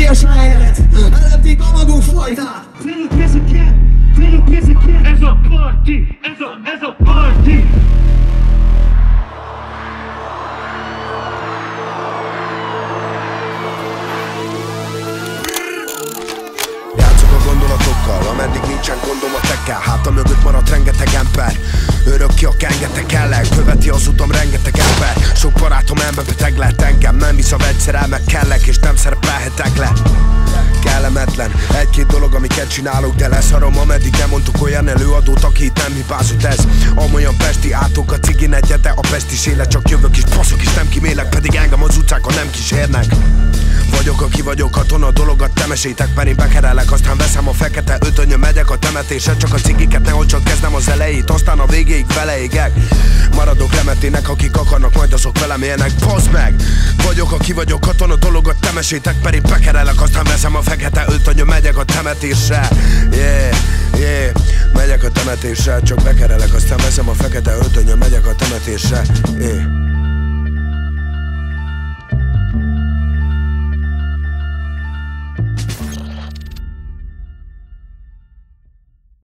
a saját, elepték a magunk fajtát. Ez a party, ez a party. Játszok a gondolatokkal, ameddig nincsen gondom a tekkel. Hátam mögött maradt rengeteg ember, örök ki a kengeteg ellen. Követi az utam rengeteg ember, sok barátom elmebeteg lett engem. Nem hisz a vegyszerel, meg kellek, és nem szerepelhetek le. Kellemetlen, egy-két dolog, amiket csinálok, de leszarom, ameddig nem mondtuk olyan előadót, aki itt nem hibázott ez. Amolyan pesti átok a cigin egyete, a pestis élet, csak jövök és baszok és nem kimélek, pedig engem az utcákon nem kísérnek. Vagyok, aki vagyok, katona, dologat temesétek, mert én bekerelek, aztán veszem a fekete ötönyöm, megyek a temetésre, csak a cigiket nehogy csak kezdem az elejét, aztán a végéig beleégek. Maradok remetének, akik akarnak, majd azok velem élnek, baszd meg! Vagyok, aki vagyok, katona, dologat temesétek, mert én bekerelek, aztán veszem a fekete ötönyöm, megyek a temetésre. Yeah, megyek a temetésre, csak bekerelek, aztán veszem a fekete ötönyöm, megyek a temetésre.